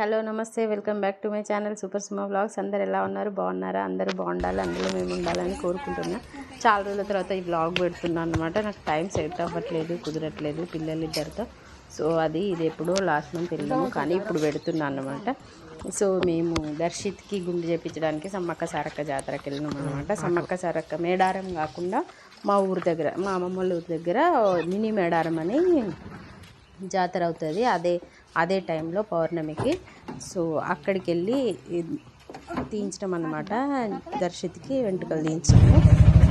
Hello నమస్తే, welcome back to my channel super Suma vlogs. అందరు ఎలా ఉన్నారు? బాగున్నారా? అందరూ బాగుండాలి, అందులో మేము ఉండాలని కోరుకుంటున్నా. చాలా రోజుల తర్వాత ఈ వ్లాగ్ పెడుతున్నాను అనమాట. నాకు టైం సెట్ అవ్వట్లేదు, కుదరట్లేదు పిల్లలు ఇద్దరితో. సో ఇది ఎప్పుడో లాస్ట్ మంత్ వెళ్ళాము, కానీ ఇప్పుడు పెడుతున్నాను అనమాట. సో మేము దర్శిత్కి గుండు చేయించడానికి సమ్మక్క సారక్క జాతరకి వెళ్ళినాం అనమాట. సమ్మక్క సారక్క మేడారం కాకుండా మా ఊరు దగ్గర, మా అమ్మమ్మ వాళ్ళ ఊరి దగ్గర మినీ మేడారం అని జాతర అవుతుంది. అదే టైంలో పౌర్ణమికి. సో అక్కడికి వెళ్ళి తీయించడం అన్నమాట. దర్శిత్కి వెంట్రుకలు తీయించాము.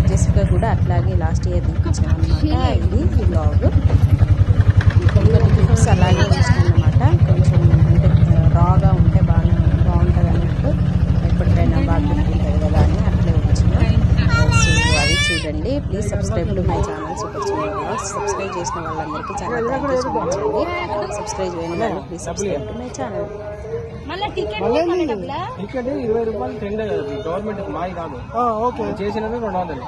జెసికా కూడా అట్లాగే లాస్ట్ ఇయర్ తీయించాం అనమాట. ఇది ఈ బ్లాగ్. కొన్ని క్లిప్స్ అలాగే ఉంచాం అన్నమాట. కొంచెం అంటే రాగా ఉంటే బాగుంటుంది అన్నట్టు, ఎప్పటికైనా బాగా గుర్తుంటుంది కదా అని అట్లే వచ్చిన. సో అది చూడండి. Please subscribe to my channel super Suma vlogs. Subscribe చేసిన వాళ్ళందరికీ చాలా థ్యాంక్ యూ సో మచ్ అండి. సబ్స్క్రైబ్ చేయని వాళ్ళు please subscribe to my channel. Ticket 20 రూపాయలు టెండర్ గవర్నమెంట్ మాది కాదు. ఓకే చేసినది 200.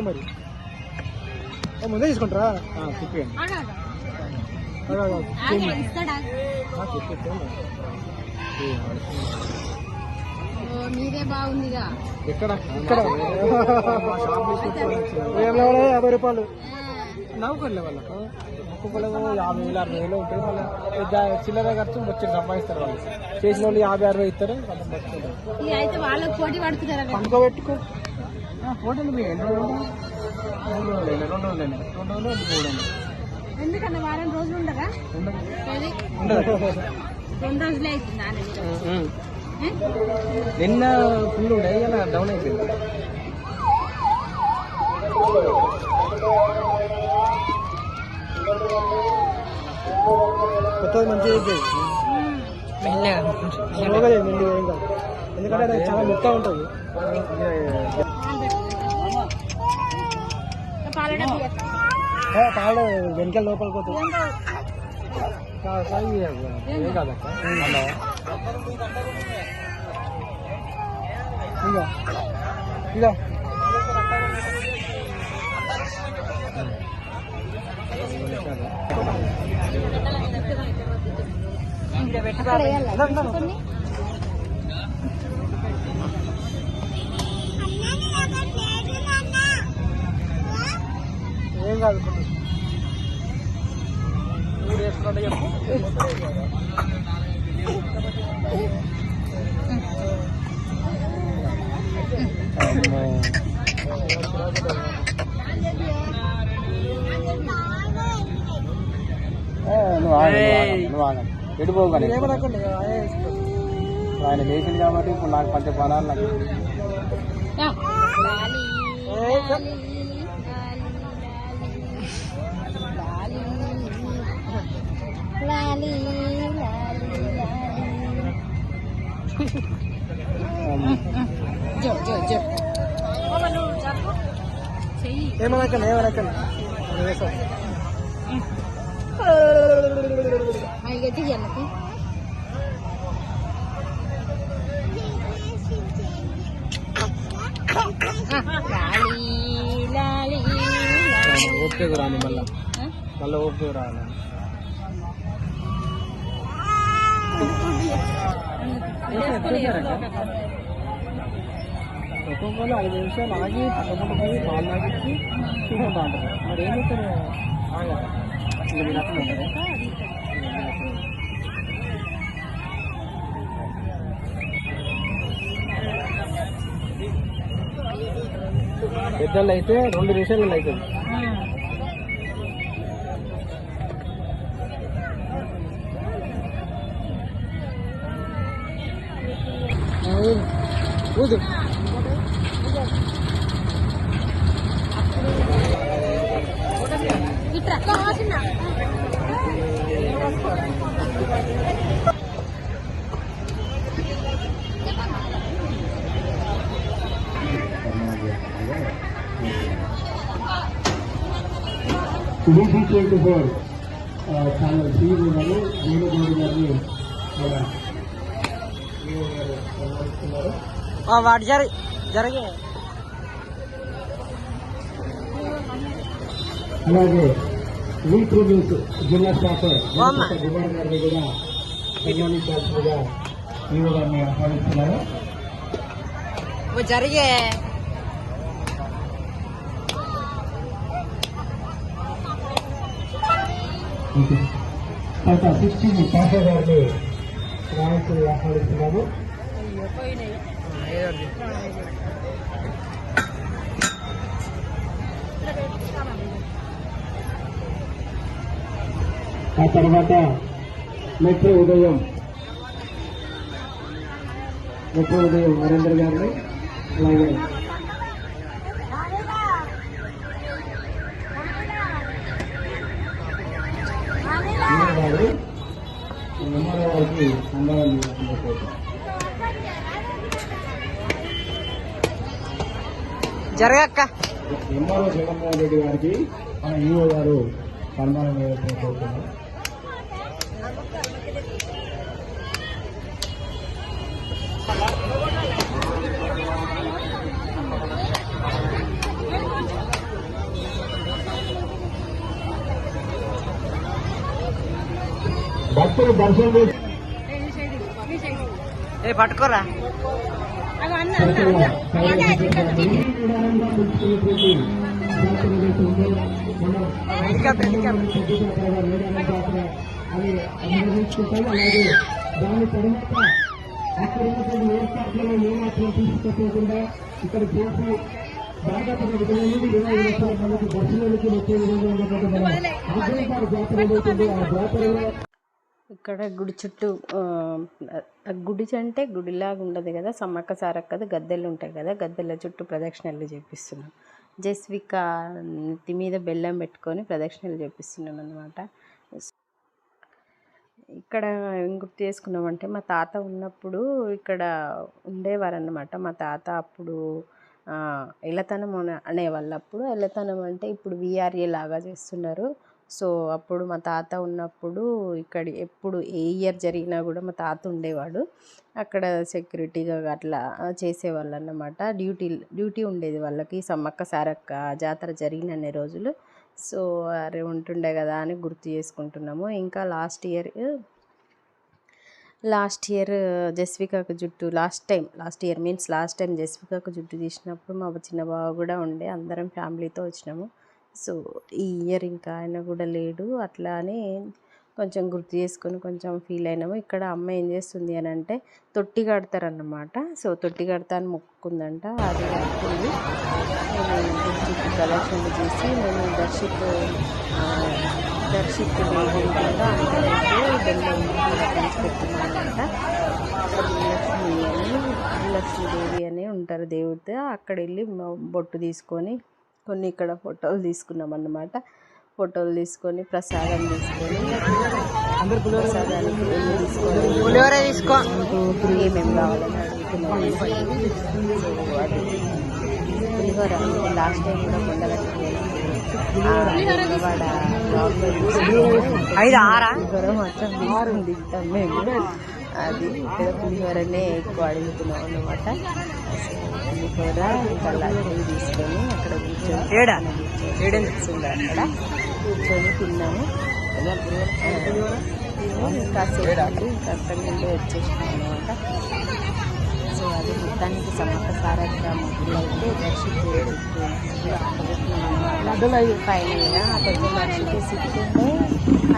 మరి ముందే తీసుకుంటారా? తిప్పండి మీరే బాగుందిగా. ఇక్కడ 50 రూపాయలు నవ్వుకోలే వాళ్ళకు. ఒక్కొక్కరు 50,000 60,000 ఉంటుంది. మళ్ళీ పెద్ద చిల్లర ఖర్చు వచ్చి సంపాదిస్తారు. వాళ్ళు చేసిన వాళ్ళు 50-60 ఇస్తారు. అయితే వాళ్ళకి పోటీ పడుతున్నారా? పండుకోబెట్టుకో పోటీలు మీ 2 రోజులు 3 రోజులు. ఎందుకన్నా వారం రోజులు ఉండగా? ఉండదు 2 రోజులే అవుతుంది. నిన్న ఫుల్ ఉండే, ఇలా డౌన్ అయిపోయింది. కొత్తది మంచిగా ఎందుకంటే అది చాలా మెత్తగా ఉంటుంది. పాల వెనకాల లోపలికి పోతుంది. ఏం కాదక్క. ఇదో ఏం కాదు. మీరు వేసుకుంటే చెప్పు. నువ్వు ఎడిపోవు కానీ ఆయన లేచింది కాబట్టి ఇప్పుడు నాకు పంచ పనాలు నాకు. ఏమనక్కన్నా ఓపిక రాని మళ్ళీ ఓపిక రావాలి. ఒక్కొక్కరు 5 నిమిషాలు ఆగి పక్కపక్క పోయి పాలు తాగించి చూసుకుంటా ఉంటారు. మరి ఏం చేస్తారు? మీరు అట్లా ఉంటారు. పెద్దలు అయితే 2 నిమిషాలు అవుతుంది. ఊదు DC24 ఛానల్ సీఈఓ గారు వేణుగోడి గారిని వాటి జరిగే. అలాగే రీప్రొడ్యూస్ జిల్లా స్టాఫ్ గుబార్ గారిని కూడా సన్మానించాల్సిందిగా ఈవో గారిని ఆహ్వానిస్తున్నారు. జరిగే తర్వాత 16 పాషా గారిని రావాల్సిందిగా ఆహ్వానిస్తున్నాము. ఆ తర్వాత మెట్రో ఉదయం నరేంద్ర గారిని అలాగే గారు ఎంఆర్ఓ గారికి సంబంధాలు జరగక్క ఎంఆర్ఓ జగన్మోహన్ రెడ్డి గారికి మన ఈఓ గారు సన్మానం కోరుతున్నారు. భక్తులు దర్శనం చేసి పట్టుకోరా అగో అన్న అలాగే దాని తర్వాత అక్కడ ఉన్నటువంటి ఏర్పాట్లలో ఏమాత్రం తీసుకోకుండా ఇక్కడ చేసి దాదాపు 20 లక్షల మందికి దర్శనానికి వచ్చే విధంగా ఉన్నటువంటి మన ఆగ్రహపాడు జాతర ఏదైతుందో ఆ జాతరలో ఇక్కడ గుడి చుట్టూ గుడి అంటే గుడిలాగా ఉండదు కదా, సమ్మక్క సారక్కది గద్దెలు ఉంటాయి కదా, గద్దెల చుట్టూ ప్రదక్షిణలు చేపిస్తున్నాం. జస్విక నెత్తి మీద బెల్లం పెట్టుకొని ప్రదక్షిణలు చేపిస్తున్నాం అన్నమాట. ఇక్కడ ఏం గుర్తు చేసుకున్నామంటే మా తాత ఉన్నప్పుడు ఇక్కడ ఉండేవారన్నమాట. మా తాత అప్పుడు ఎల్లతనం అనేవాళ్ళు. అప్పుడు ఎల్లతనం అంటే ఇప్పుడు విఆర్ఏ లాగా చేస్తున్నారు. సో అప్పుడు మా తాత ఉన్నప్పుడు ఇక్కడ ఎప్పుడు ఏ ఇయర్ జరిగినా కూడా మా తాత ఉండేవాడు అక్కడ సెక్యూరిటీగా అట్లా చేసేవాళ్ళు అన్నమాట. డ్యూటీ ఉండేది వాళ్ళకి. సమ్మక్క సారక్క జాతర జరిగిన రోజులు. సో అరే ఉంటుండే కదా అని గుర్తు చేసుకుంటున్నాము. ఇంకా లాస్ట్ ఇయర్ జస్వికకు జుట్టు లాస్ట్ టైం జస్వికకు జుట్టు తీసినప్పుడు మా చిన్న బావ కూడా ఉండే, అందరం ఫ్యామిలీతో వచ్చినాము. సో ఈ ఇయర్ ఇంకా ఆయన కూడా లేడు, అట్లా అని కొంచెం గుర్తు చేసుకొని కొంచెం ఫీల్ అయినాము. ఇక్కడ అమ్మ ఏం చేస్తుంది అని అంటే తొట్టి కడతారన్నమాట. సో తొట్టి కడతా అని మొక్కుకుందంట, అది కడుతుంది. చుట్టూ ప్రదక్షిణలు చేసి నేను దర్శిత్ లేకుండా అందరికీ బెల్లం పంచిపెట్టుకున్నానంట. లక్ష్మీదేవి అని ఉంటారు దేవుడితో. అక్కడ వెళ్ళి బొట్టు తీసుకొని కొన్ని ఇక్కడ ఫోటోలు తీసుకున్నాం అన్నమాట. ఫోటోలు తీసుకొని ప్రసాదం తీసుకొని ప్రసాదానికి వెళ్ళి తీసుకొని ఏమేమి కావాలని అడుగుతున్నాం. సో అది పులిహోర లాస్ట్ టైం కూడా కొండగట్టుకు పులిహోర మాత్రం తింటాం మేము. అది ఇక్కడ పులిహోరనే ఎక్కువ అడుగుతున్నాం అన్నమాట. పులిహోర ఇంకా లడ్డూలు తీసుకొని అక్కడ కూర్చొని అక్కడ కూర్చొని తిన్నాము. కాసేపు ఇంకా అక్కడి నుండి వచ్చేసినాం అన్నమాట. సో అది మొత్తానికి సమ్మక్క సారక్క మొదలు అయితే ఫైనల్గా కొంచెం దర్శికి సిక్కుంటే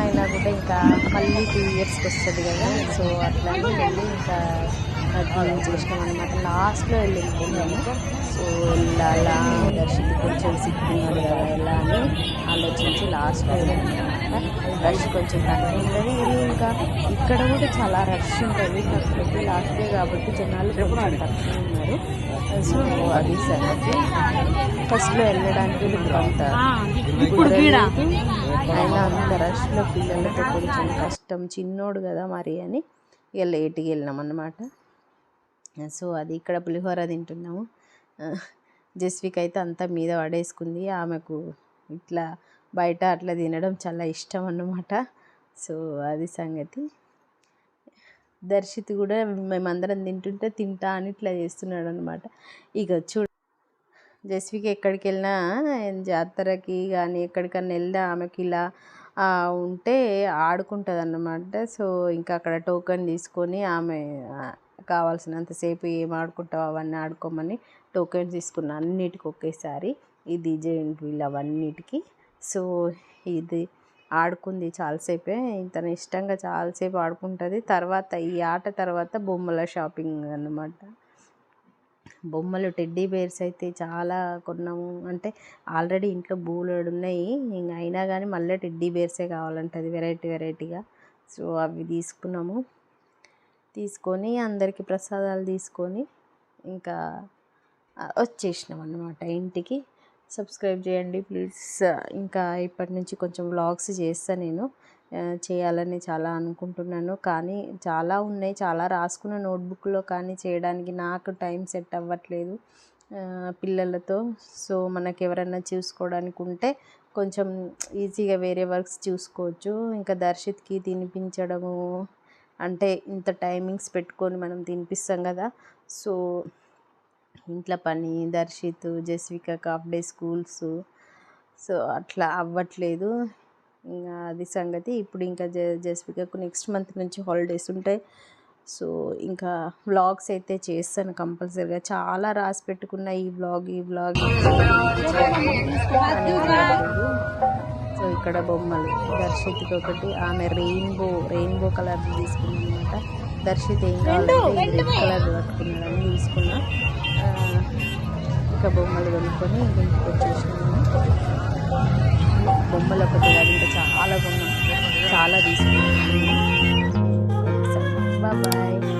ఆయన కూడా ఇంకా మళ్ళీ 2 ఇయర్స్కి వస్తుంది కదా. సో అట్లా వెళ్ళి ఇంకా క్లీన్ చేసినాం అనమాట. లాస్ట్లో వెళ్ళిపోయినాము. సో అలా దర్శికి కొంచెం సిక్కున్నాడు కదా ఎలా అని ఆలోచించి లాస్ట్లో వెళ్ళామన్నమాట. రష్ కొంచెం తక్కువ ఉంటుంది. ఇది ఇంకా ఇక్కడ కూడా చాలా రష్ ఉంటుంది. కాకపోతే లాస్ట్ డే కాబట్టి జనాలు కొంచెం తక్కువ ఉన్నారు. సో అది సంగతి. ఫస్ట్లో వెళ్ళడానికి అంత అయినా అంత రష్లో పిల్లలతో కొంచెం కష్టం, చిన్నోడు కదా మరి అని ఇక లేట్గా వెళ్ళినాం అన్నమాట. సో అది ఇక్కడ పులిహోర తింటున్నాము. జస్విక్ అయితే అంతా మీద పడేసుకుంది. ఆమెకు ఇట్లా బయట అట్లా తినడం చాలా ఇష్టం అన్నమాట. సో అది సంగతి. దర్శిత్ కూడా మేమందరం తింటుంటే తింటా అని ఇట్లా చేస్తున్నాడు అనమాట. ఇక జస్వికి ఎక్కడికి వెళ్ళినా జాతరకి కానీ ఎక్కడికన్నా వెళ్దా ఆమెకి ఇలా ఉంటే ఆడుకుంటుంది అన్నమాట. సో ఇంకా అక్కడ టోకెన్ తీసుకొని ఆమె కావాల్సినంతసేపు ఏం ఆడుకుంటావు అవన్నీ ఆడుకోమని టోకెన్ తీసుకున్నా అన్నిటికి ఒకేసారి. ఇది జెయింట్ వీల్ అవన్నిటికి. సో ఇది ఆడుకుంది చాలాసేపే, తన ఇష్టంగా చాలాసేపు ఆడుకుంటుంది. తర్వాత ఈ ఆట తర్వాత బొమ్మల షాపింగ్ అన్నమాట. బొమ్మలు టెడ్డీ బేర్స్ అయితే చాలా కొన్నాము. అంటే ఆల్రెడీ ఇంట్లో బోలెడు ఉన్నాయి, ఇంకా అయినా కానీ మళ్ళీ టెడ్డీ బేర్సే కావాలంటది వెరైటీగా. సో అవి తీసుకున్నాము. తీసుకొని అందరికీ ప్రసాదాలు తీసుకొని ఇంకా వచ్చేసినాం అన్నమాట ఇంటికి. సబ్స్క్రైబ్ చేయండి ప్లీజ్. ఇంకా ఇప్పటి నుంచి కొంచెం వ్లాగ్స్ చేస్తాను నేను, చేయాలని చాలా అనుకుంటున్నాను. కానీ చాలా ఉన్నాయి, చాలా రాసుకున్న నోట్బుక్లో, కానీ చేయడానికి నాకు టైం సెట్ అవ్వట్లేదు పిల్లలతో. సో మనకు ఎవరైనా చూసుకోవడానికి ఉంటే కొంచెం ఈజీగా వేరే వర్క్స్ చూసుకోవచ్చు. ఇంకా దర్శిత్కి తినిపించడము అంటే ఇంత టైమింగ్స్ పెట్టుకొని మనం తినిపిస్తాం కదా. సో ఇంట్లో పని, Darshit, Jasvika half day schools, so అట్లా అవ్వట్లేదు. ఇంకా అది సంగతి. ఇప్పుడు ఇంకా జస్వికకు నెక్స్ట్ మంత్ నుంచి హాలిడేస్ ఉంటాయి. సో ఇంకా వ్లాగ్స్ అయితే చేస్తాను కంపల్సరీగా. చాలా రాసి పెట్టుకున్న ఈ వ్లాగ్ సో ఇక్కడ బొమ్మలు దర్శిత్కి ఒకటి, ఆమె రెయిన్బో కలర్ తీసుకున్నాను అనమాట. దర్శిత్ ఏం కావాలంటే రెడ్ కలర్ పట్టుకున్నాడని తీసుకున్నా. ఇంకా బొమ్మలు కొనుక్కొని ఇంటికి వచ్చేసినాము. బొమ్మలు ఒకటి కాదు ఇంకా చాలా కొన్నాం, చాలా తీసుకున్నాను. బాయ్.